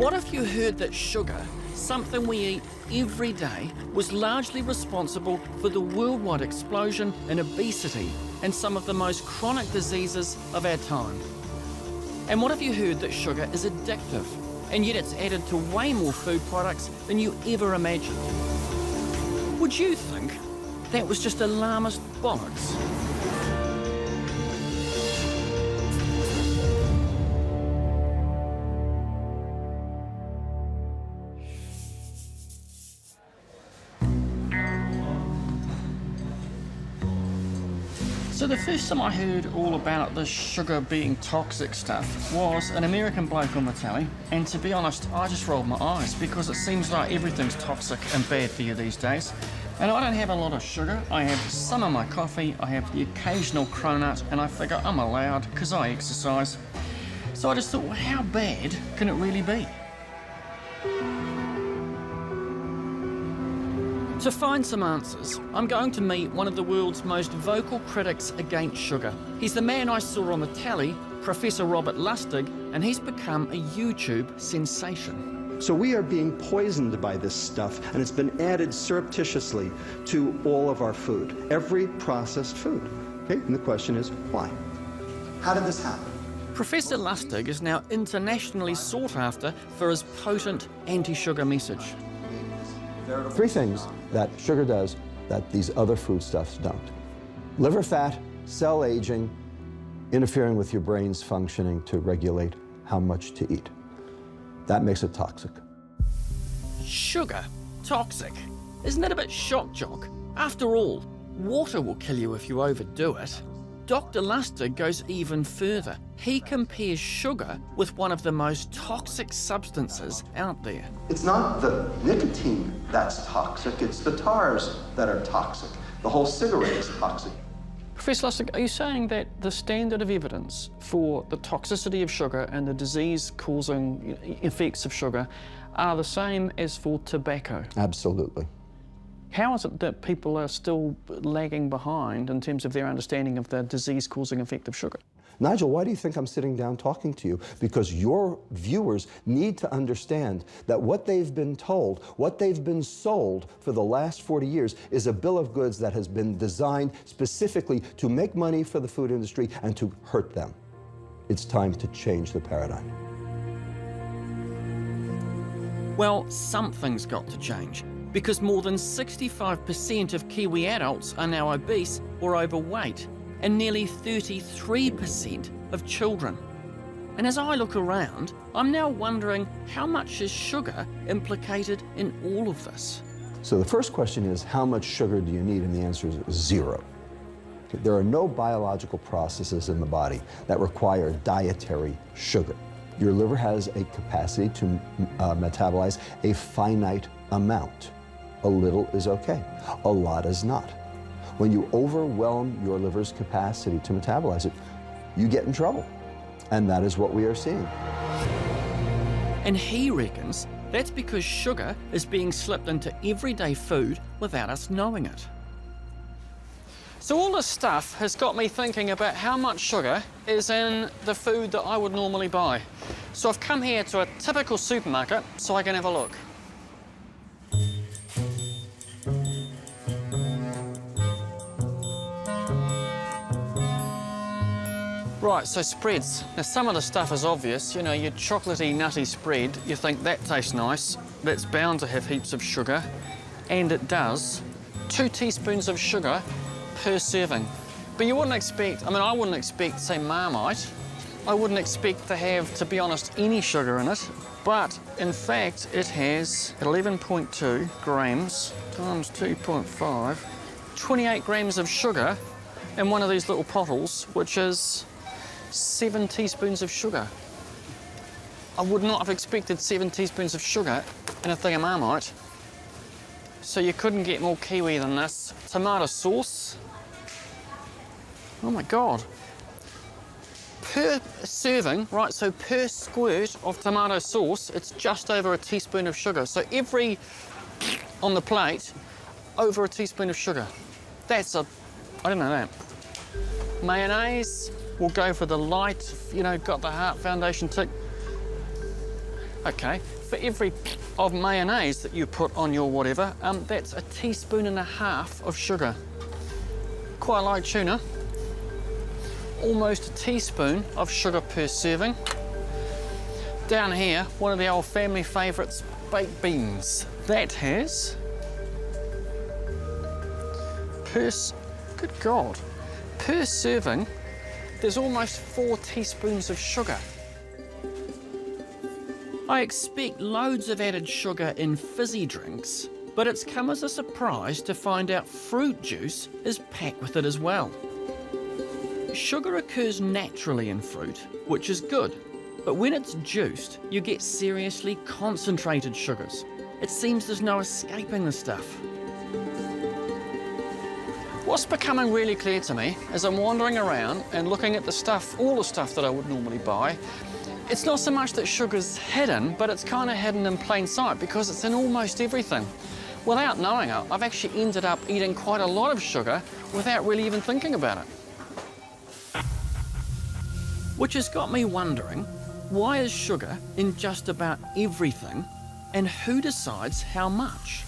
What if you heard that sugar, something we eat every day, was largely responsible for the worldwide explosion in obesity and some of the most chronic diseases of our time? And what if you heard that sugar is addictive, and yet it's added to way more food products than you ever imagined? Would you think that was just alarmist bollocks? So the first time I heard all about the sugar being toxic stuff was an American bloke on the telly, and to be honest, I just rolled my eyes because it seems like everything's toxic and bad for you these days. And I don't have a lot of sugar. I have some in my coffee, I have the occasional cronut, and I figure I'm allowed because I exercise. So I just thought, well, how bad can it really be? To find some answers, I'm going to meet one of the world's most vocal critics against sugar. He's the man I saw on the telly, Professor Robert Lustig, and he's become a YouTube sensation. So we are being poisoned by this stuff, and it's been added surreptitiously to all of our food, every processed food. Okay, and the question is, why? How did this happen? Professor Lustig is now internationally sought after for his potent anti-sugar message. There are 3 things that sugar does that these other foodstuffs don't. Liver fat, cell aging, interfering with your brain's functioning to regulate how much to eat. That makes it toxic. Sugar? Toxic? Isn't that a bit shock jock? After all, water will kill you if you overdo it. Dr. Lustig goes even further. He compares sugar with one of the most toxic substances out there. It's not the nicotine that's toxic, it's the tars that are toxic. The whole cigarette is toxic. Professor Lustig, are you saying that the standard of evidence for the toxicity of sugar and the disease-causing effects of sugar are the same as for tobacco? Absolutely. How is it that people are still lagging behind in terms of their understanding of the disease-causing effect of sugar? Nigel, why do you think I'm sitting down talking to you? Because your viewers need to understand that what they've been told, what they've been sold for the last 40 years is a bill of goods that has been designed specifically to make money for the food industry and to hurt them. It's time to change the paradigm. Well, something's got to change, because more than 65% of Kiwi adults are now obese or overweight, and nearly 33% of children. And as I look around, I'm now wondering how much is sugar implicated in all of this? So the first question is, how much sugar do you need? And the answer is 0. There are no biological processes in the body that require dietary sugar. Your liver has a capacity to metabolize a finite amount. A little is okay, a lot is not. When you overwhelm your liver's capacity to metabolize it, you get in trouble. And that is what we are seeing. And he reckons that's because sugar is being slipped into everyday food without us knowing it. So all this stuff has got me thinking about how much sugar is in the food that I would normally buy. So I've come here to a typical supermarket so I can have a look. Right, so spreads. Now, some of the stuff is obvious. You know, your chocolatey, nutty spread, you think that tastes nice. That's bound to have heaps of sugar, and it does. 2 teaspoons of sugar per serving. But you wouldn't expect, I mean, I wouldn't expect, say, Marmite. I wouldn't expect to have, to be honest, any sugar in it. But, in fact, it has 11.2 grams times 2.5, 28 grams of sugar in one of these little bottles, which is 7 teaspoons of sugar. I would not have expected 7 teaspoons of sugar in a thing of Marmite. So you couldn't get more Kiwi than this. Tomato sauce. Oh my God. Per serving, right, so per squirt of tomato sauce, it's just over a teaspoon of sugar. So every on the plate, over a teaspoon of sugar. That's a, I don't know that. Mayonnaise, we'll go for the light, you know, got the Heart Foundation tick. Okay, for every of mayonnaise that you put on your whatever, that's 1.5 teaspoons of sugar. Quite like tuna. Almost a teaspoon of sugar per serving. Down here, one of the old family favourites, baked beans. That has... good God. Per serving, there's almost 4 teaspoons of sugar. I expect loads of added sugar in fizzy drinks, but it's come as a surprise to find out fruit juice is packed with it as well. Sugar occurs naturally in fruit, which is good, but when it's juiced, you get seriously concentrated sugars. It seems there's no escaping the stuff. What's becoming really clear to me as I'm wandering around and looking at the stuff, all the stuff that I would normally buy, it's not so much that sugar's hidden, but it's kind of hidden in plain sight because it's in almost everything. Without knowing it, I've actually ended up eating quite a lot of sugar without really even thinking about it. Which has got me wondering, why is sugar in just about everything, and who decides how much?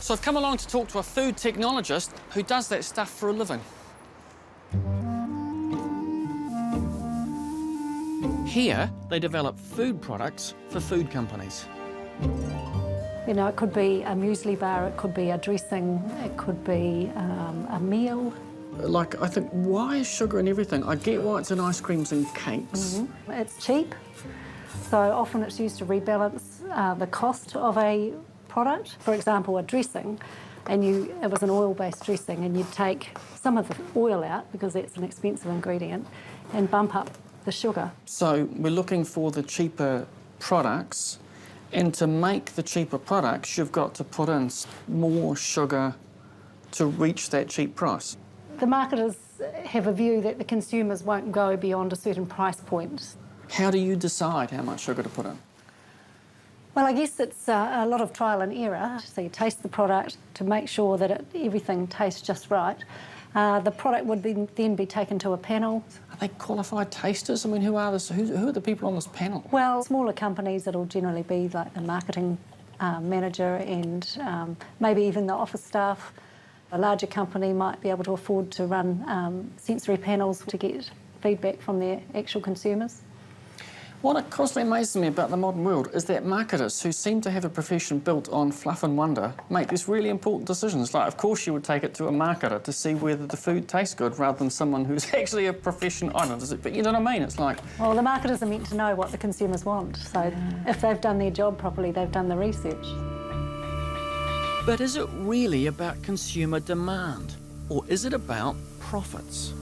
So I've come along to talk to a food technologist who does that stuff for a living. Here, they develop food products for food companies. You know, it could be a muesli bar, it could be a dressing, it could be a meal. Like, I think, why is sugar in everything? I get why it's in ice creams and cakes. It's cheap, so often it's used to rebalance the cost of a product. For example, a dressing, and it was an oil-based dressing, and you'd take some of the oil out, because that's an expensive ingredient, and bump up the sugar. So we're looking for the cheaper products, and to make the cheaper products, you've got to put in more sugar to reach that cheap price. The marketers have a view that the consumers won't go beyond a certain price point. How do you decide how much sugar to put in? Well, I guess it's a lot of trial and error. So you taste the product to make sure that everything tastes just right. The product would then be taken to a panel. Are they qualified tasters? I mean, who are the people on this panel? Well, smaller companies, it'll generally be like the marketing manager and maybe even the office staff. A larger company might be able to afford to run sensory panels to get feedback from their actual consumers. What constantly amazes me about the modern world is that marketers, who seem to have a profession built on fluff and wonder, make these really important decisions. Like, of course you would take it to a marketer to see whether the food tastes good rather than someone who's actually a profession, I don't know, but you know what I mean? It's like... Well, the marketers are meant to know what the consumers want, so if they've done their job properly, they've done the research. But is it really about consumer demand, or is it about profits?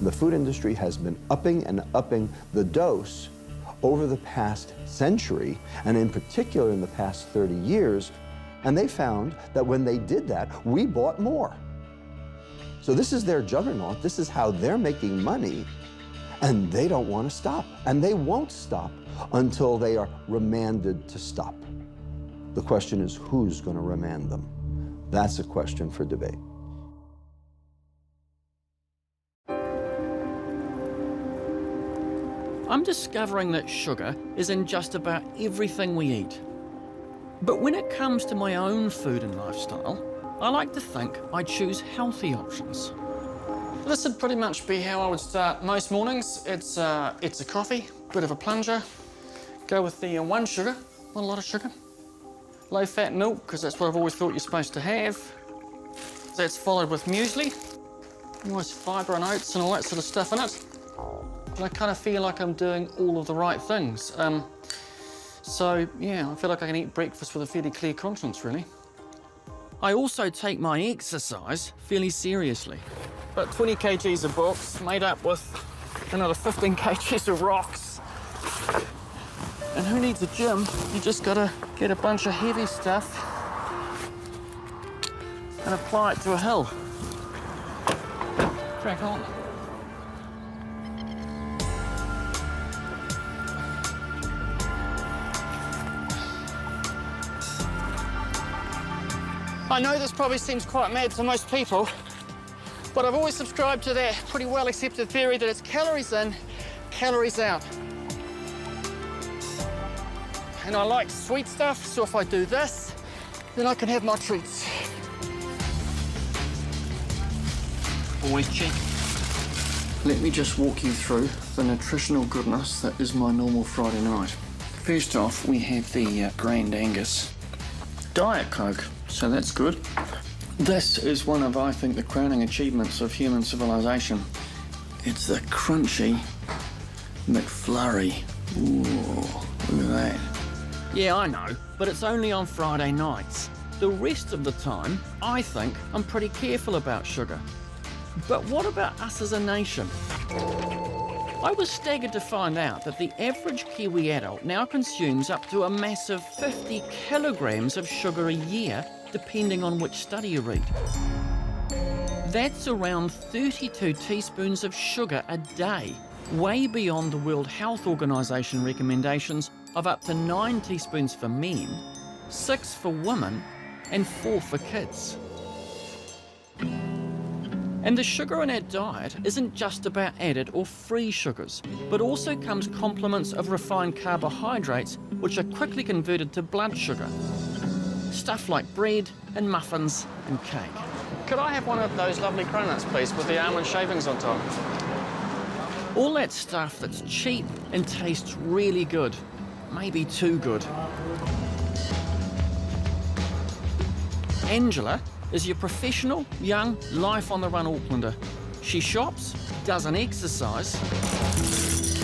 The food industry has been upping and upping the dose over the past century, and in particular in the past 30 years, and they found that when they did that, we bought more. So this is their juggernaut, this is how they're making money, and they don't want to stop. And they won't stop until they are remanded to stop. The question is, who's going to remand them? That's a question for debate. I'm discovering that sugar is in just about everything we eat. But when it comes to my own food and lifestyle, I like to think I choose healthy options. This would pretty much be how I would start most mornings. It's a coffee, bit of a plunger. Go with the one sugar, not a lot of sugar. Low-fat milk, because that's what I've always thought you're supposed to have. That's followed with muesli. Nice fibre and oats and all that sort of stuff in it. And I kind of feel like I'm doing all of the right things. So, yeah, I feel like I can eat breakfast with a fairly clear conscience, really. I also take my exercise fairly seriously. About 20 kgs of books, made up with another 15 kgs of rocks. And who needs a gym? You just gotta get a bunch of heavy stuff and apply it to a hill. Crack on. I know this probably seems quite mad to most people, but I've always subscribed to that pretty well accepted theory that it's calories in, calories out. and I like sweet stuff, so if I do this, then I can have my treats. Always cheap. Let me just walk you through the nutritional goodness that is my normal Friday night. First off, we have the Grand Angus Diet Coke, so that's good. This is one of, I think, the crowning achievements of human civilization. It's the crunchy McFlurry. Ooh, look at that. Yeah, I know, but it's only on Friday nights. The rest of the time, I think I'm pretty careful about sugar. But what about us as a nation? I was staggered to find out that the average Kiwi adult now consumes up to a massive 50 kilograms of sugar a year, depending on which study you read. That's around 32 teaspoons of sugar a day, way beyond the World Health Organization recommendations of up to 9 teaspoons for men, 6 for women, and 4 for kids. And the sugar in our diet isn't just about added or free sugars, but also comes complements of refined carbohydrates, which are quickly converted to blood sugar. Stuff like bread and muffins and cake. Could I have one of those lovely cronuts, please, with the almond shavings on top? All that stuff that's cheap and tastes really good. Maybe too good. Angela is your professional, young, life-on-the-run Aucklander. She shops, doesn't exercise,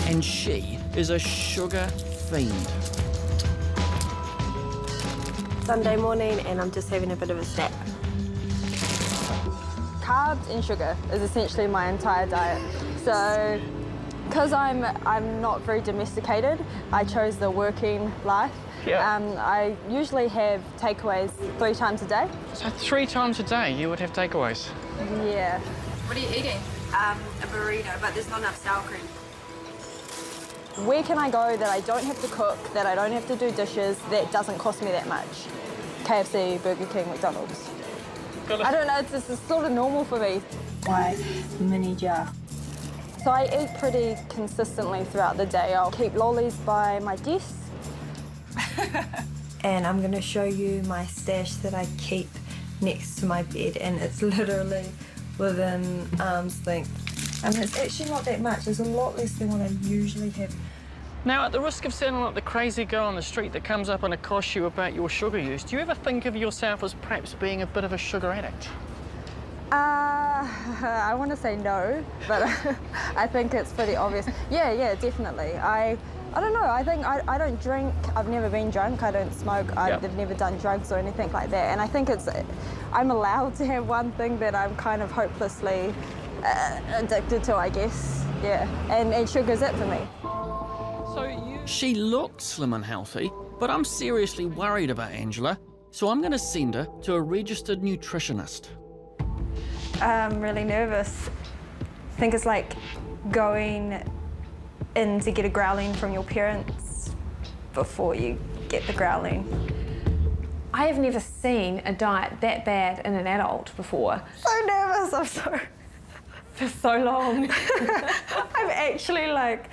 and she is a sugar fiend. Sunday morning, and I'm just having a bit of a snack. Carbs and sugar is essentially my entire diet. So, because I'm not very domesticated, I chose the working life. Yeah. I usually have takeaways 3 times a day. So 3 times a day you would have takeaways? Yeah. What are you eating? A burrito, but there's not enough sour cream. Where can I go that I don't have to cook, that I don't have to do dishes, that doesn't cost me that much? KFC, Burger King, McDonald's. I don't know, it's sort of normal for me. Why mini jar? So I eat pretty consistently throughout the day. I'll keep lollies by my desk. And I'm going to show you my stash that I keep next to my bed, and it's literally within arm's length. And it's actually not that much. It's a lot less than what I usually have. Now, at the risk of sounding like the crazy girl on the street that comes up and accosts you about your sugar use, do you ever think of yourself as perhaps being a bit of a sugar addict? I want to say no, but I think it's pretty obvious. Yeah, definitely. I don't know, I think I don't drink, I've never been drunk, I don't smoke, I've never done drugs or anything like that, and I think I'm allowed to have one thing that I'm kind of hopelessly addicted to, I guess, yeah, and sugar's it for me. She looks slim and healthy, but I'm seriously worried about Angela, so I'm going to send her to a registered nutritionist. I'm really nervous. I think it's like going in to get a growling from your parents before you get the growling. I have never seen a diet that bad in an adult before. So nervous, I'm sorry. For so long. I'm actually like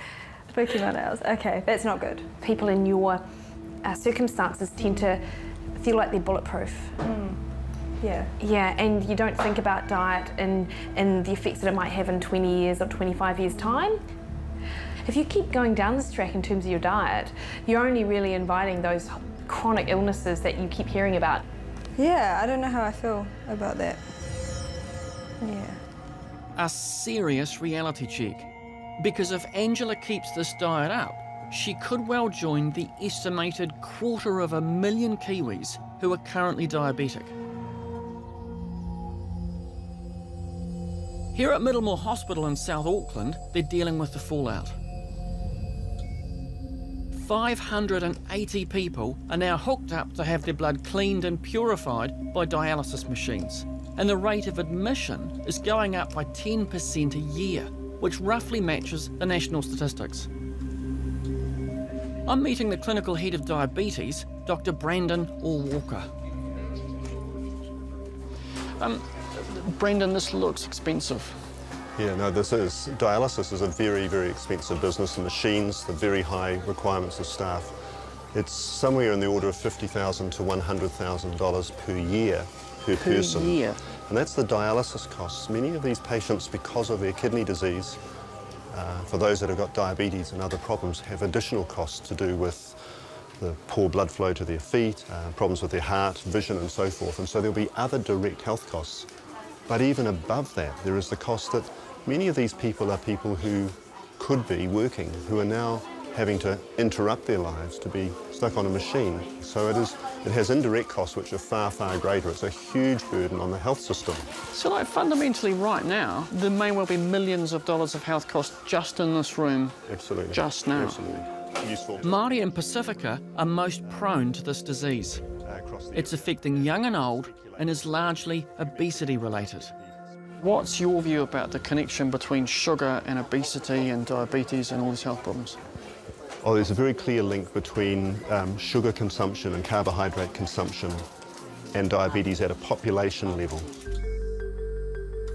freaking my nails. Okay, that's not good. People in your circumstances tend to feel like they're bulletproof. Yeah. Yeah, and you don't think about diet and the effects that it might have in 20 years or 25 years' time. If you keep going down this track in terms of your diet, you're only really inviting those chronic illnesses that you keep hearing about. Yeah, I don't know how I feel about that. Yeah. A serious reality check. Because if Angela keeps this diet up, she could well join the estimated 250,000 Kiwis who are currently diabetic. Here at Middlemore Hospital in South Auckland, they're dealing with the fallout. 580 people are now hooked up to have their blood cleaned and purified by dialysis machines. And the rate of admission is going up by 10% a year, which roughly matches the national statistics. I'm meeting the clinical head of diabetes, Dr. Brandon Walker. Brendan, this looks expensive. Yeah, no, dialysis is a very, very expensive business. The machines, the very high requirements of staff. It's somewhere in the order of $50,000 to $100,000 per year per person. Per year? And that's the dialysis costs. Many of these patients, because of their kidney disease, for those that have got diabetes and other problems, have additional costs to do with the poor blood flow to their feet, problems with their heart, vision and so forth. And so there'll be other direct health costs. But even above that, there is the cost that many of these people are people who could be working, who are now having to interrupt their lives to be stuck on a machine. So it has indirect costs which are far, far greater. It's a huge burden on the health system. So like fundamentally right now, there may well be millions of dollars of health costs just in this room. Absolutely. Just now. Absolutely. Useful. Māori and Pacifica are most prone to this disease. It's affecting young and old and is largely obesity related. What's your view about the connection between sugar and obesity and diabetes and all these health problems? Oh, there's a very clear link between sugar consumption and carbohydrate consumption and diabetes at a population level.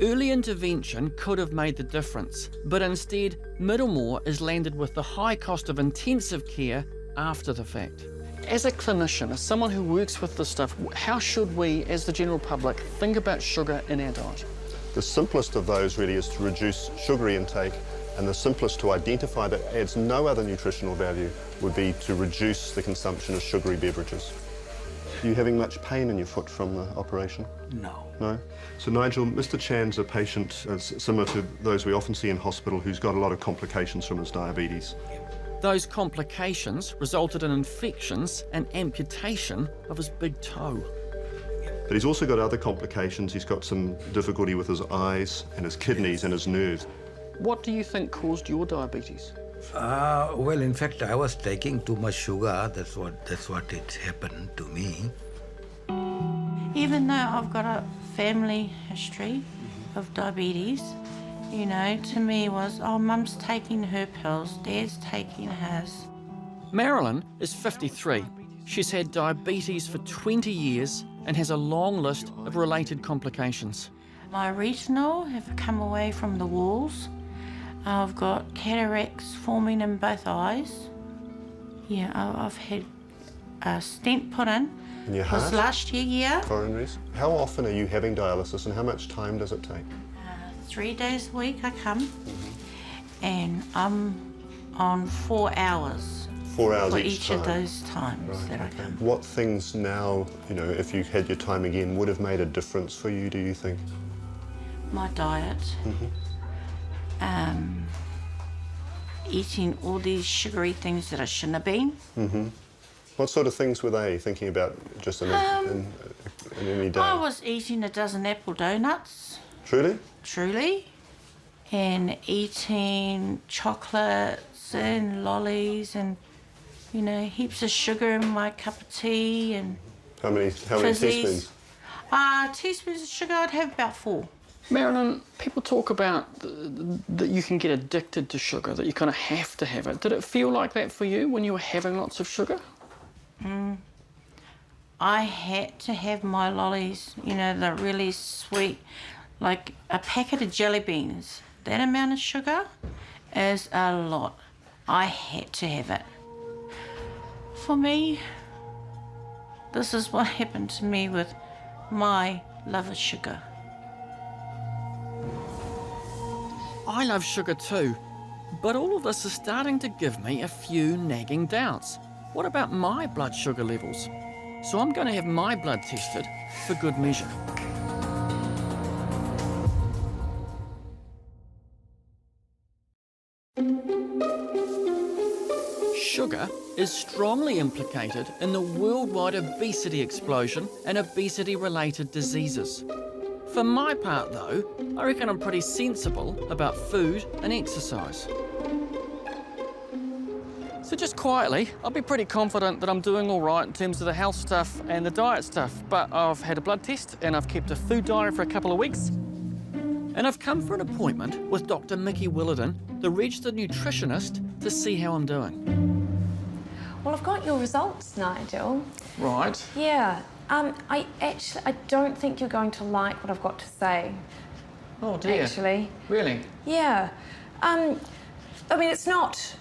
Early intervention could have made the difference, but instead, Middlemore is landed with the high cost of intensive care after the fact. As a clinician, as someone who works with this stuff, how should we, as the general public, think about sugar in our diet? The simplest of those really is to reduce sugary intake, and the simplest to identify that adds no other nutritional value would be to reduce the consumption of sugary beverages. Are you having much pain in your foot from the operation? No. No? So Nigel, Mr. Chan's a patient similar to those we often see in hospital who's got a lot of complications from his diabetes. Those complications resulted in infections and amputation of his big toe. But he's also got other complications. He's got some difficulty with his eyes and his kidneys and his nerves. What do you think caused your diabetes? Well, in fact, I was taking too much sugar. That's what it happened to me. Even though I've got a family history of diabetes, you know, to me it was, oh, Mum's taking her pills, Dad's taking his. Marilyn is 53. She's had diabetes for 20 years and has a long list of related complications. My retinal have come away from the walls. I've got cataracts forming in both eyes. Yeah, I've had a stent put in. In your It heart? was last year, yeah. Coronaries? How often are you having dialysis and how much time does it take? 3 days a week I come, and I'm on 4 hours. 4 hours for each of time. those times that I come. What things now, you know, if you had your time again, would have made a difference for you, do you think? My diet, eating all these sugary things that I shouldn't have been. What sort of things were they thinking about just in any day? I was eating a dozen apple donuts, Truly? truly, and eating chocolates and lollies and, you know, heaps of sugar in my cup of tea and How many fizzies. teaspoons? Teaspoons of sugar, I'd have about 4. Marilyn, people talk about that you can get addicted to sugar, that you kind of have to have it. Did it feel like that for you when you were having lots of sugar? I had to have my lollies, you know, the really sweet, like a packet of jelly beans. That amount of sugar is a lot. I had to have it. For me, this is what happened to me with my love of sugar. I love sugar too, but all of this is starting to give me a few nagging doubts. What about my blood sugar levels? So I'm going to have my blood tested for good measure. Sugar is strongly implicated in the worldwide obesity explosion and obesity-related diseases. For my part though, I reckon I'm pretty sensible about food and exercise. So just quietly, I'll be pretty confident that I'm doing all right in terms of the health stuff and the diet stuff, but I've had a blood test and I've kept a food diary for a couple of weeks. And I've come for an appointment with Dr. Mickey Willardin, the registered nutritionist, to see how I'm doing. Well, I've got your results, Nigel. Right. Yeah. I don't think you're going to like what I've got to say. Oh dear. Actually. Really? Yeah. I mean, it's not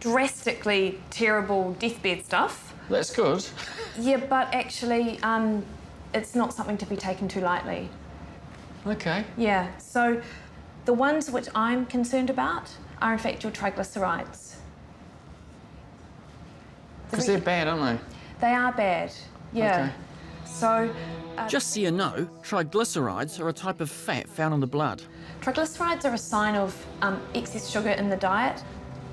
drastically terrible deathbed stuff. That's good. Yeah, but actually, it's not something to be taken too lightly. Okay. Yeah, so the ones which I'm concerned about are in fact your triglycerides. Because they're bad, aren't they? They are bad, yeah. Okay. So, Just so you know, triglycerides are a type of fat found in the blood. triglycerides are a sign of excess sugar in the diet.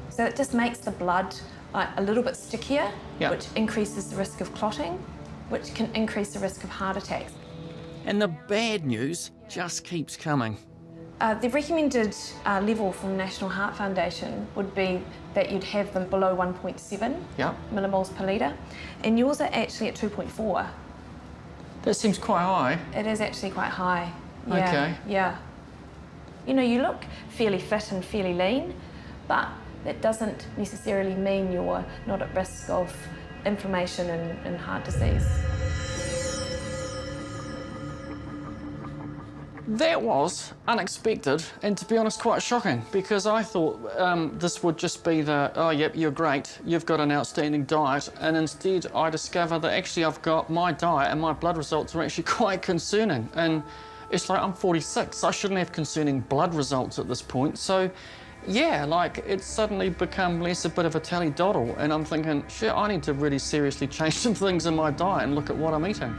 So it just makes the blood like a little bit stickier, Yep. which increases the risk of clotting, which can increase the risk of heart attacks. And the bad news just keeps coming. The recommended level from the National Heart Foundation would be that you'd have them below 1.7 Yep. millimoles per litre, and yours are actually at 2.4. That seems quite high. It is actually quite high. Yeah, Okay. Yeah. You know, you look fairly fit and fairly lean, but that doesn't necessarily mean you're not at risk of inflammation and heart disease. That was unexpected and, to be honest, quite shocking, because I thought this would just be the, oh, yep, you're great, you've got an outstanding diet, and instead I discover that actually I've got my diet and my blood results are actually quite concerning. And it's like, I'm 46, I shouldn't have concerning blood results at this point. So, yeah, like, it's suddenly become less a bit of a tally doddle, and I'm thinking, shit, I need to really seriously change some things in my diet and look at what I'm eating.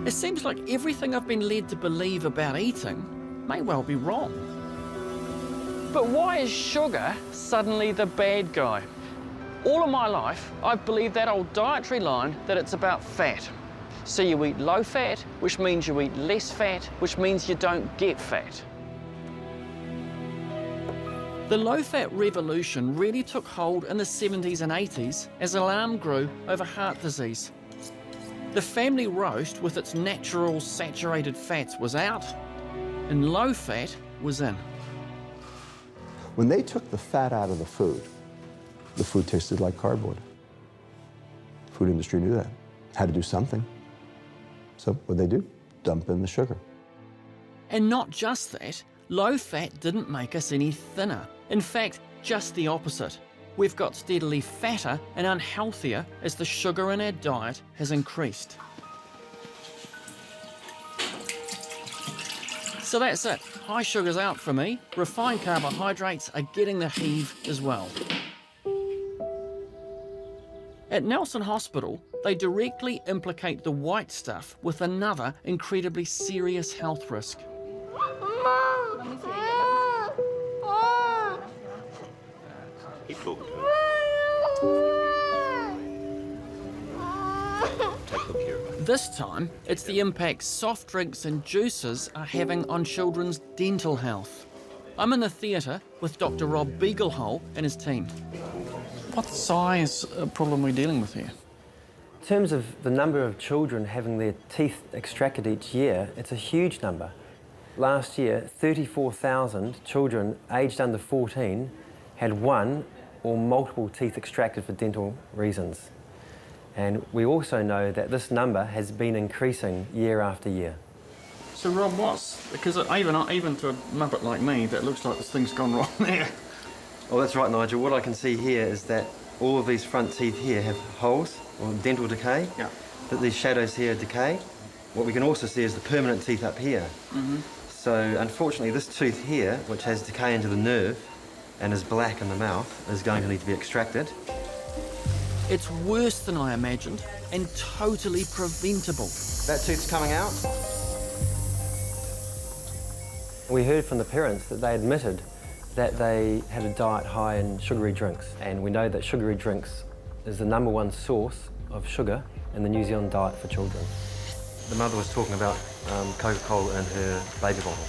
It seems like everything I've been led to believe about eating may well be wrong. But why is sugar suddenly the bad guy? All of my life, I've believed that old dietary line that it's about fat. So you eat low fat, which means you eat less fat, which means you don't get fat. The low-fat revolution really took hold in the 70s and 80s as alarm grew over heart disease. The family roast with its natural saturated fats was out, and low fat was in. When they took the fat out of the food tasted like cardboard. Food industry knew that. Had to do something. So what'd they do? Dump in the sugar. And not just that, low fat didn't make us any thinner. In fact, just the opposite. We've got steadily fatter and unhealthier as the sugar in our diet has increased. So that's it. High sugar's out for me. Refined carbohydrates are getting the heave as well. At Nelson Hospital, they directly implicate the white stuff with another incredibly serious health risk. Keep talking to him. Take good care of her. This time, it's the impact soft drinks and juices are having on children's dental health. I'm in the theatre with Dr. Rob Beaglehole and his team. What size problem are we dealing with here? In terms of the number of children having their teeth extracted each year, it's a huge number. Last year, 34,000 children aged under 14 had one or multiple teeth extracted for dental reasons. And we also know that this number has been increasing year after year. So Rob, because even to a muppet like me, that looks like this thing's gone wrong there. Well, that's right, Nigel. What I can see here is that all of these front teeth here have holes or dental decay. Yeah. That these shadows here decay. What we can also see is the permanent teeth up here. Mm-hmm. So unfortunately, this tooth here, which has decay into the nerve and is black in the mouth, is going to need to be extracted. It's worse than I imagined and totally preventable. That tooth's coming out. We heard from the parents that they admitted that they had a diet high in sugary drinks, and we know that sugary drinks is the #1 source of sugar in the New Zealand diet for children. The mother was talking about Coca-Cola in her baby bottle.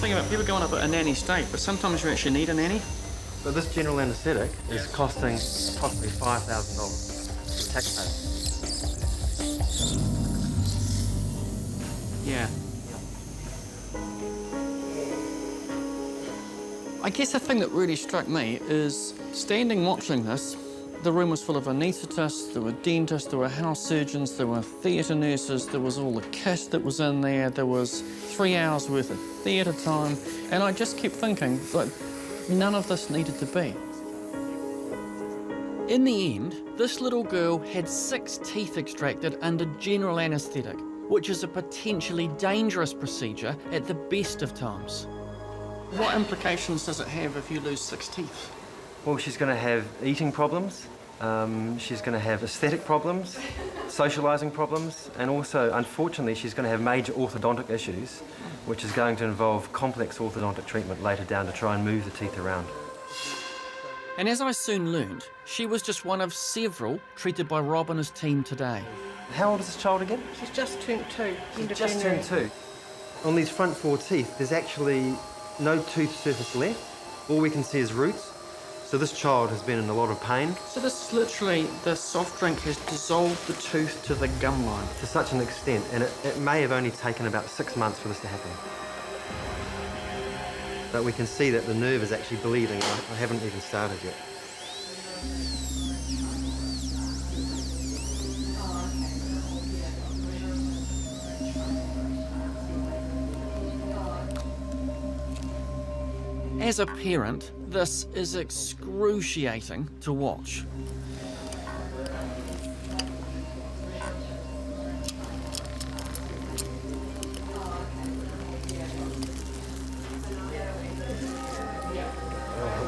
Think about people going up at a nanny state, but sometimes you actually need a nanny. So this general anaesthetic is costing approximately $5,000 for taxpayers. Yeah. I guess the thing that really struck me is standing watching this, the room was full of anaesthetists, there were dentists, there were house surgeons, there were theatre nurses, there was all the kit that was in there was 3 hours worth of theatre time, and I just kept thinking, like, none of this needed to be. In the end, this little girl had 6 teeth extracted under general anaesthetic, which is a potentially dangerous procedure at the best of times. What implications does it have if you lose 6 teeth? Well, she's going to have eating problems, she's going to have aesthetic problems, socialising problems, and also, unfortunately, she's going to have major orthodontic issues, which is going to involve complex orthodontic treatment later down to try and move the teeth around. And as I soon learned, she was just one of several treated by Rob and his team today. How old is this child again? She's just turned 2. Just turned 2. On these front 4 teeth, there's actually no tooth surface left. All we can see is roots. So this child has been in a lot of pain. So this is literally, the soft drink has dissolved the tooth to the gum line. To such an extent, and it may have only taken about 6 months for this to happen. But we can see that the nerve is actually bleeding. I haven't even started yet. As a parent, this is excruciating to watch.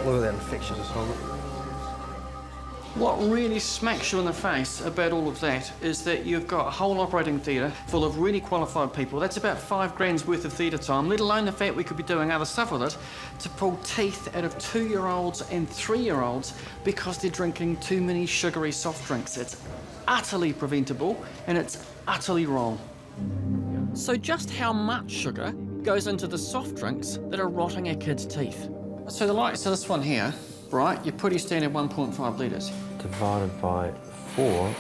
Look at that infection as well. What really smacks you in the face about all of that is that you've got a whole operating theatre full of really qualified people. That's about 5 grand's worth of theatre time, let alone the fact we could be doing other stuff with it, to pull teeth out of 2-year-olds and 3-year-olds because they're drinking too many sugary soft drinks. It's utterly preventable and it's utterly wrong. So just how much sugar goes into the soft drinks that are rotting our kids' teeth? So the likes of this one here, right, your pretty standard 1.5 litres. Divided by 4,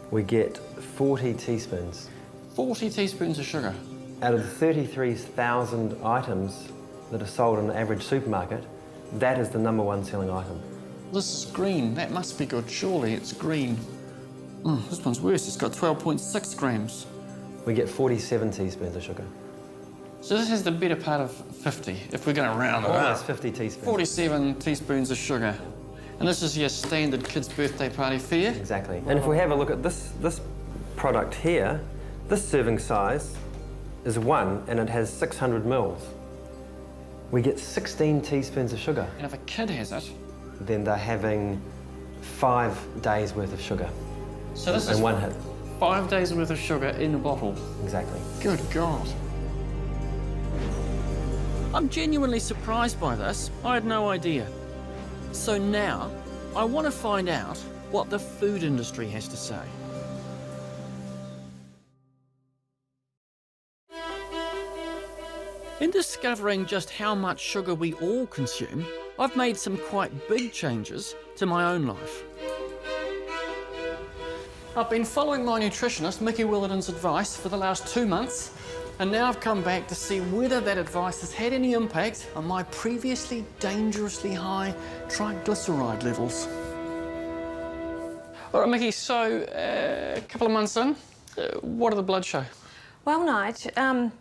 we get 40 teaspoons. 40 teaspoons of sugar. Out of the 33,000 items that are sold in an average supermarket, that is the #1 selling item. This is green. That must be good. Surely it's green. This one's worse. It's got 12.6 grams. We get 47 teaspoons of sugar. So this has the better part of 50, if we're going to round it up. Almost 50 teaspoons. 47 teaspoons of sugar. And this is your standard kid's birthday party fare? Exactly. And if we have a look at this product here, this serving size is 1 and it has 600 mils. We get 16 teaspoons of sugar. And if a kid has it? Then they're having 5 days worth of sugar. So this is in one hit. 5 days worth of sugar in a bottle? Exactly. Good God. I'm genuinely surprised by this. I had no idea. So now, I want to find out what the food industry has to say. In discovering just how much sugar we all consume, I've made some quite big changes to my own life. I've been following my nutritionist, Mickey Willardon's advice, for the last 2 months, and now I've come back to see whether that advice has had any impact on my previously dangerously high triglyceride levels. All right, Mickey, so a couple of months in, what did the blood show? Well, Nige,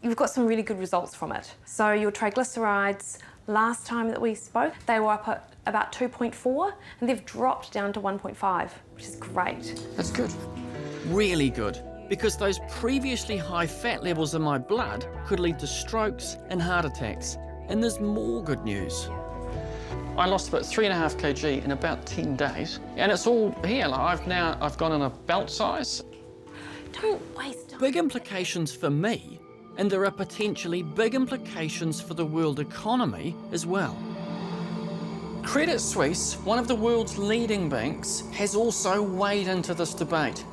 you've got some really good results from it. So your triglycerides, last time that we spoke, they were up at about 2.4, and they've dropped down to 1.5, which is great. That's good. Really good. Because those previously high fat levels in my blood could lead to strokes and heart attacks. And there's more good news. I lost about 3.5 kg in about 10 days. And it's all here. Like I've gone in a belt size. Don't waste time. Big implications for me, and there are potentially big implications for the world economy as well. Credit Suisse, one of the world's leading banks, has also weighed into this debate,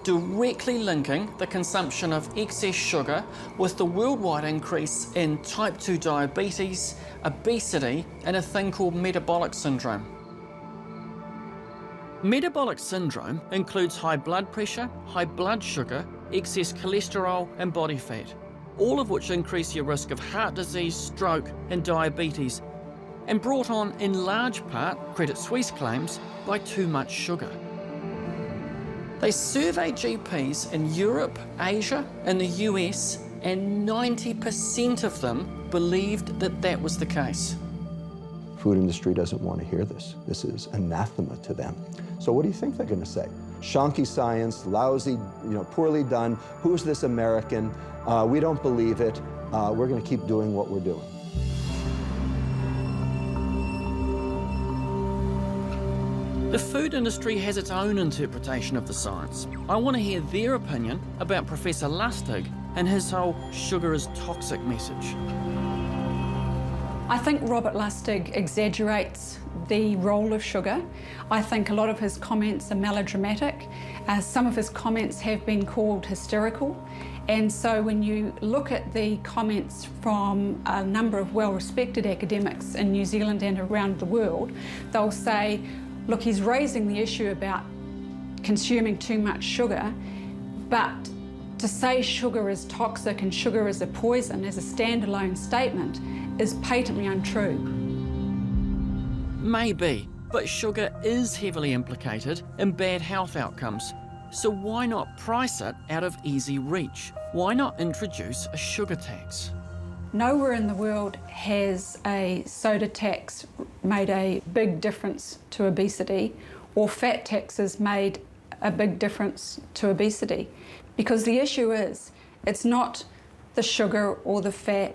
directly linking the consumption of excess sugar with the worldwide increase in type 2 diabetes, obesity, and a thing called metabolic syndrome. Metabolic syndrome includes high blood pressure, high blood sugar, excess cholesterol, and body fat, all of which increase your risk of heart disease, stroke, and diabetes, and brought on in large part, Credit Suisse claims, by too much sugar. They surveyed GPs in Europe, Asia, and the US and 90% of them believed that that was the case. Food industry doesn't want to hear this. This is anathema to them. So what do you think they're going to say? Shonky science, lousy, poorly done. Who's this American? We don't believe it. We're going to keep doing what we're doing. The food industry has its own interpretation of the science. I want to hear their opinion about Professor Lustig and his whole sugar is toxic message. I think Robert Lustig exaggerates the role of sugar. I think a lot of his comments are melodramatic. Some of his comments have been called hysterical. And so when you look at the comments from a number of well-respected academics in New Zealand and around the world, they'll say, look, he's raising the issue about consuming too much sugar, but to say sugar is toxic and sugar is a poison as a standalone statement is patently untrue. Maybe, but sugar is heavily implicated in bad health outcomes. So why not price it out of easy reach? Why not introduce a sugar tax? Nowhere in the world has a soda tax made a big difference to obesity, or fat taxes made a big difference to obesity. Because the issue is, it's not the sugar or the fat,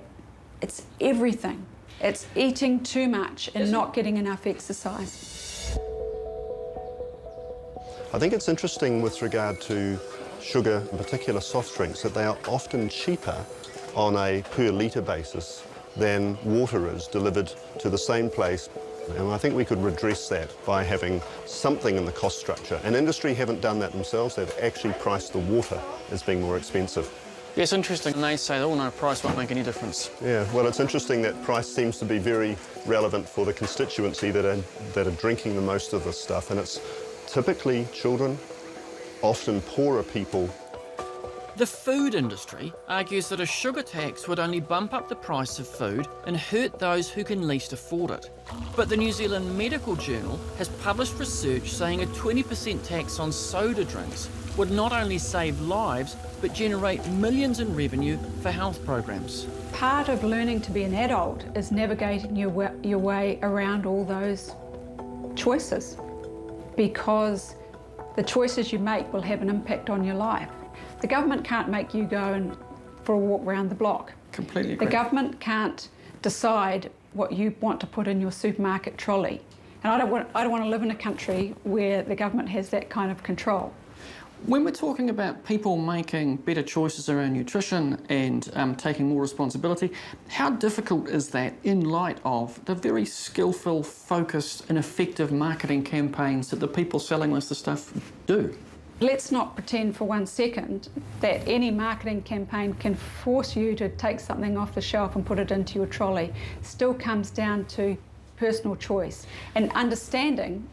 it's everything. It's eating too much and not getting enough exercise. I think it's interesting with regard to sugar, in particular soft drinks, that they are often cheaper on a per litre basis than water is delivered to the same place. And I think we could redress that by having something in the cost structure. And industry haven't done that themselves. They've actually priced the water as being more expensive. Yeah, it's interesting. They say, oh no, price won't make any difference. Yeah, well, it's interesting that price seems to be very relevant for the constituency that are drinking the most of this stuff. And it's typically children, often poorer people. The food industry argues that a sugar tax would only bump up the price of food and hurt those who can least afford it. But the New Zealand Medical Journal has published research saying a 20% tax on soda drinks would not only save lives, but generate millions in revenue for health programs. Part of learning to be an adult is navigating your way around all those choices, because the choices you make will have an impact on your life. The government can't make you go for a walk around the block. Completely agree. The government can't decide what you want to put in your supermarket trolley. And I don't want to live in a country where the government has that kind of control. When we're talking about people making better choices around nutrition and taking more responsibility, how difficult is that in light of the very skillful, focused and effective marketing campaigns that the people selling this stuff do? Let's not pretend for 1 second that any marketing campaign can force you to take something off the shelf and put it into your trolley. It still comes down to personal choice and understanding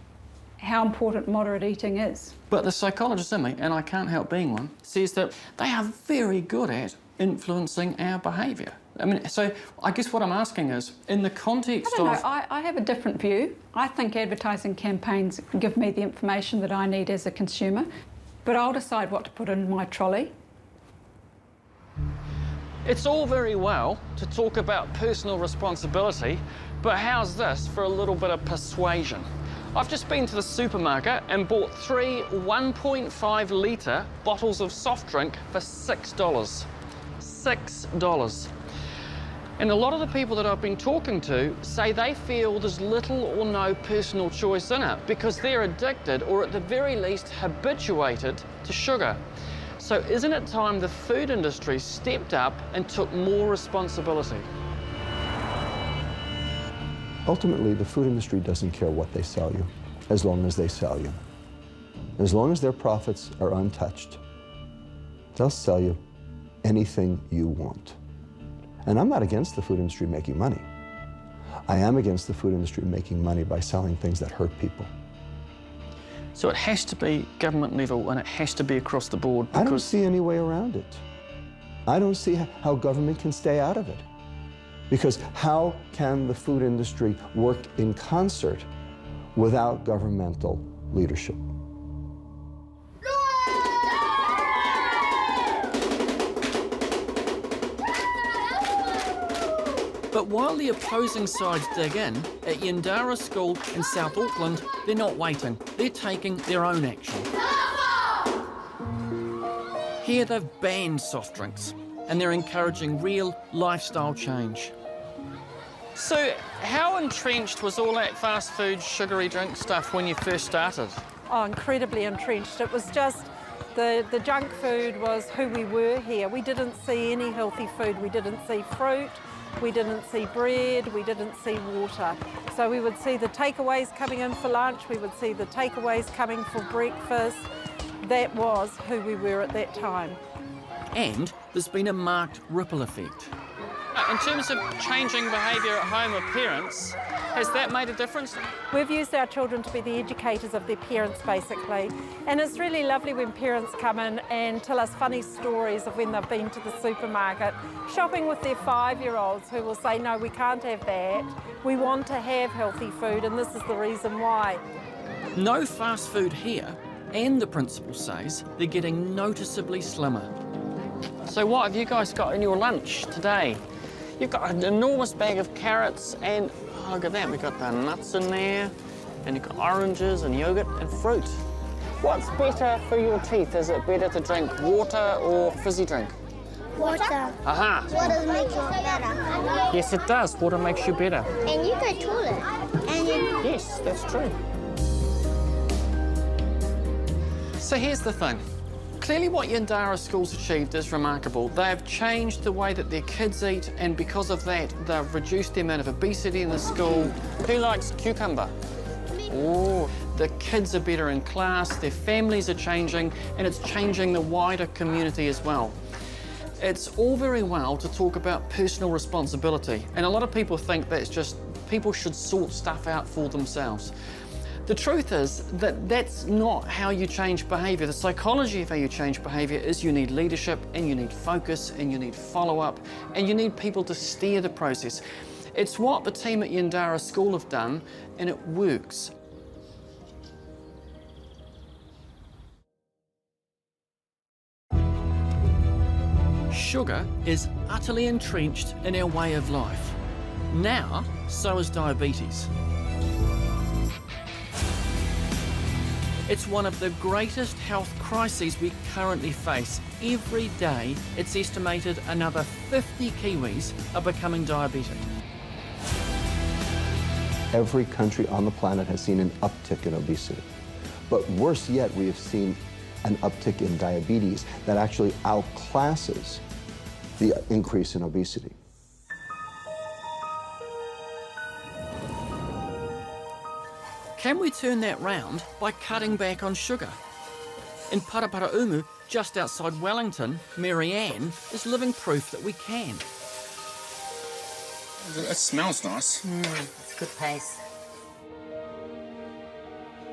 how important moderate eating is. But the psychologist in me, and I can't help being one, says that they are very good at influencing our behaviour. I mean, so I guess what I'm asking is, in the context of... I have a different view. I think advertising campaigns give me the information that I need as a consumer, but I'll decide what to put in my trolley. It's all very well to talk about personal responsibility, but how's this for a little bit of persuasion? I've just been to the supermarket and bought 3 1.5 litre bottles of soft drink for $6. $6. And a lot of the people that I've been talking to say they feel there's little or no personal choice in it because they're addicted or at the very least habituated to sugar. So isn't it time the food industry stepped up and took more responsibility? Ultimately, the food industry doesn't care what they sell you, as long as they sell you. As long as their profits are untouched, they'll sell you anything you want. And I'm not against the food industry making money. I am against the food industry making money by selling things that hurt people. So it has to be government level and it has to be across the board because... I don't see any way around it. I don't see how government can stay out of it. Because how can the food industry work in concert without governmental leadership? But while the opposing sides dig in, at ENDEVR School in South Auckland, they're not waiting. They're taking their own action. Here they've banned soft drinks, and they're encouraging real lifestyle change. So how entrenched was all that fast food, sugary drink stuff when you first started? Oh, incredibly entrenched. It was just the junk food was who we were here. We didn't see any healthy food. We didn't see fruit, we didn't see bread, we didn't see water. So we would see the takeaways coming in for lunch, we would see the takeaways coming for breakfast. That was who we were at that time. And there's been a marked ripple effect. In terms of changing behaviour at home of parents, has that made a difference? We've used our children to be the educators of their parents, basically. And it's really lovely when parents come in and tell us funny stories of when they've been to the supermarket, shopping with their 5-year-olds who will say, no, we can't have that. We want to have healthy food, and this is the reason why. No fast food here, and the principal says they're getting noticeably slimmer. So what have you guys got in your lunch today? You've got an enormous bag of carrots and, oh, look at that, we've got the nuts in there, and you've got oranges and yogurt and fruit. What's better for your teeth? Is it better to drink water or fizzy drink? Water. Aha. Water makes you better. Yes, it does. Water makes you better. And you go toilet. And you... Yes, that's true. So here's the thing. Clearly what ENDEVR School's achieved is remarkable. They've changed the way that their kids eat, and because of that, they've reduced the amount of obesity in the school. Who likes cucumber? Oh, the kids are better in class, their families are changing, and it's changing the wider community as well. It's all very well to talk about personal responsibility, and a lot of people think that's just people should sort stuff out for themselves. The truth is that that's not how you change behaviour. The psychology of how you change behaviour is you need leadership, and you need focus, and you need follow-up, and you need people to steer the process. It's what the team at ENDEVR School have done, and it works. Sugar is utterly entrenched in our way of life. Now, so is diabetes. It's one of the greatest health crises we currently face. Every day, it's estimated another 50 Kiwis are becoming diabetic. Every country on the planet has seen an uptick in obesity. But worse yet, we have seen an uptick in diabetes that actually outclasses the increase in obesity. Can we turn that round by cutting back on sugar? In Paraparaumu, just outside Wellington, Marianne is living proof that we can. It smells nice. It's a good pace.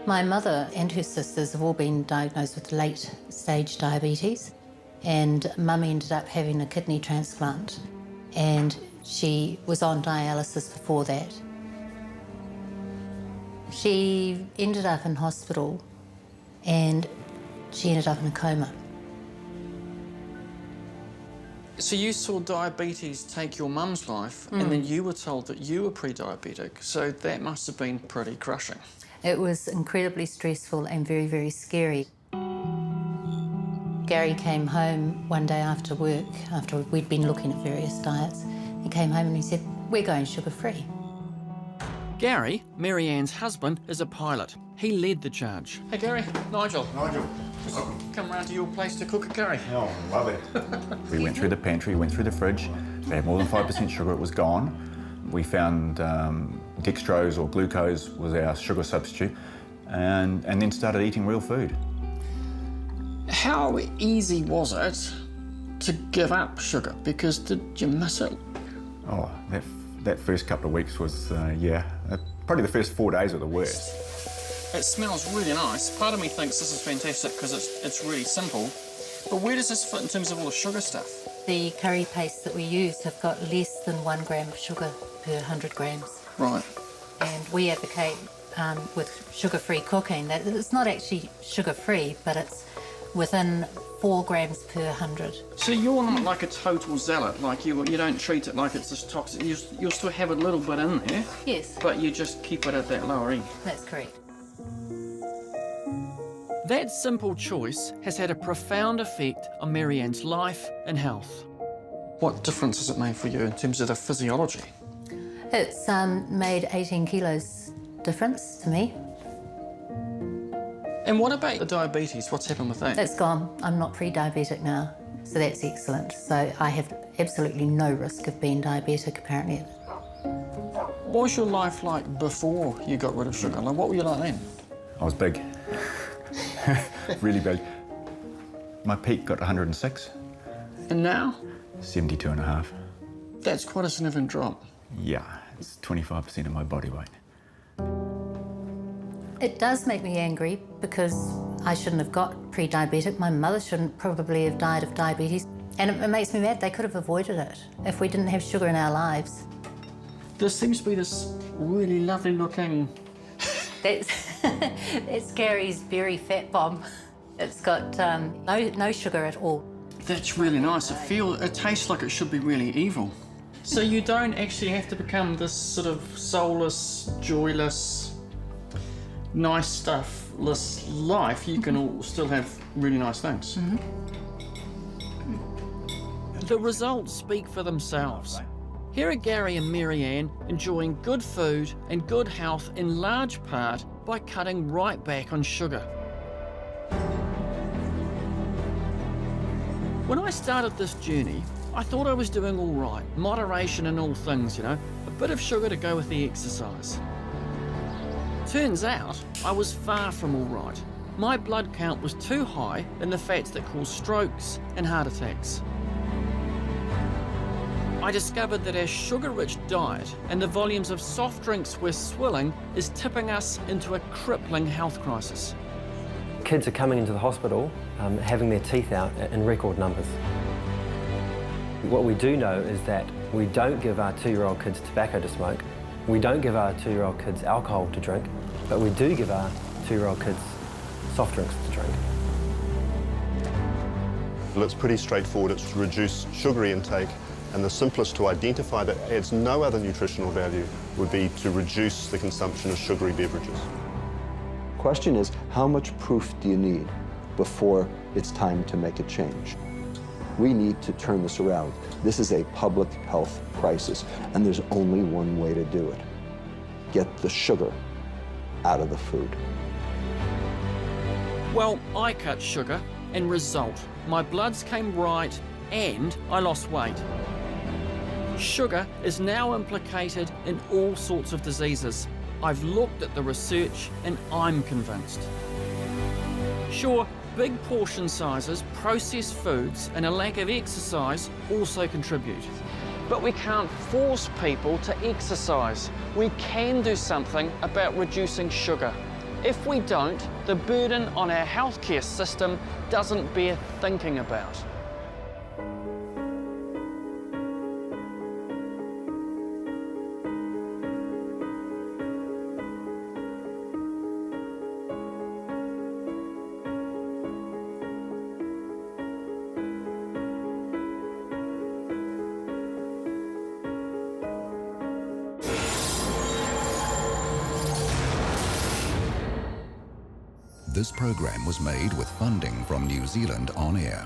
My mother and her sisters have all been diagnosed with late-stage diabetes, and Mum ended up having a kidney transplant, and she was on dialysis before that. She ended up in hospital, and she ended up in a coma. So you saw diabetes take your mum's life, and then you were told that you were pre-diabetic, so that must have been pretty crushing. It was incredibly stressful and very, very scary. Gary came home one day after work, after we'd been looking at various diets. He came home and he said, "We're going sugar-free." Gary, Marianne's husband, is a pilot. He led the charge. Hey Gary, Nigel. Nigel. Come round to your place to cook a curry. Oh, love it. We went through the pantry, went through the fridge. If it had more than 5% sugar, it was gone. We found dextrose or glucose was our sugar substitute, and then started eating real food. How easy was it to give up sugar? Because did you miss it? Oh, that first couple of weeks was, probably the first 4 days were the worst. It smells really nice. Part of me thinks this is fantastic because it's really simple. But where does this fit in terms of all the sugar stuff? The curry paste that we use have got less than 1 gram of sugar per 100 grams. Right. And we advocate with sugar-free cooking that it's not actually sugar-free, but it's within 4 grams per 100. So you're not like a total zealot, like you don't treat it like it's just toxic. You'll still have a little bit in there. Yes. But you just keep it at that lower end. That's correct. That simple choice has had a profound effect on Marianne's life and health. What difference has it made for you in terms of the physiology? It's made 18 kilos difference to me. And what about the diabetes? What's happened with that? It's gone. I'm not pre-diabetic now, so that's excellent. So I have absolutely no risk of being diabetic, apparently. What was your life like before you got rid of sugar? Like, what were you like then? I was big. Really big. My peak got 106. And now? 72 and a half. That's quite a significant drop. Yeah, it's 25% of my body weight. It does make me angry because I shouldn't have got pre-diabetic. My mother shouldn't probably have died of diabetes. And it makes me mad they could have avoided it if we didn't have sugar in our lives. There seems to be this really lovely looking... That's Gary's berry fat bomb. It's got no sugar at all. That's really nice. It tastes like it should be really evil. So you don't actually have to become this sort of soulless, joyless, nice stuff-less life. You can all still have really nice things. Mm-hmm. The results speak for themselves. Here are Gary and Marianne enjoying good food and good health in large part by cutting right back on sugar. When I started this journey, I thought I was doing all right. Moderation in all things, you know. A bit of sugar to go with the exercise. Turns out, I was far from all right. My blood count was too high in the fats that cause strokes and heart attacks. I discovered that our sugar-rich diet and the volumes of soft drinks we're swilling is tipping us into a crippling health crisis. Kids are coming into the hospital having their teeth out in record numbers. What we do know is that we don't give our 2-year-old kids tobacco to smoke, we don't give our 2-year-old kids alcohol to drink, but we do give our 2-year-old kids soft drinks to drink. Well, it's pretty straightforward. It's to reduce sugary intake, and the simplest to identify that adds no other nutritional value would be to reduce the consumption of sugary beverages. Question is, how much proof do you need before it's time to make a change? We need to turn this around. This is a public health crisis, and there's only one way to do it. Get the sugar out of the food. Well, I cut sugar, and result, my bloods came right, and I lost weight. Sugar is now implicated in all sorts of diseases. I've looked at the research and I'm convinced. Sure, big portion sizes, processed foods and a lack of exercise also contribute. But we can't force people to exercise. We can do something about reducing sugar. If we don't, the burden on our healthcare system doesn't bear thinking about. This program was made with funding from New Zealand On Air.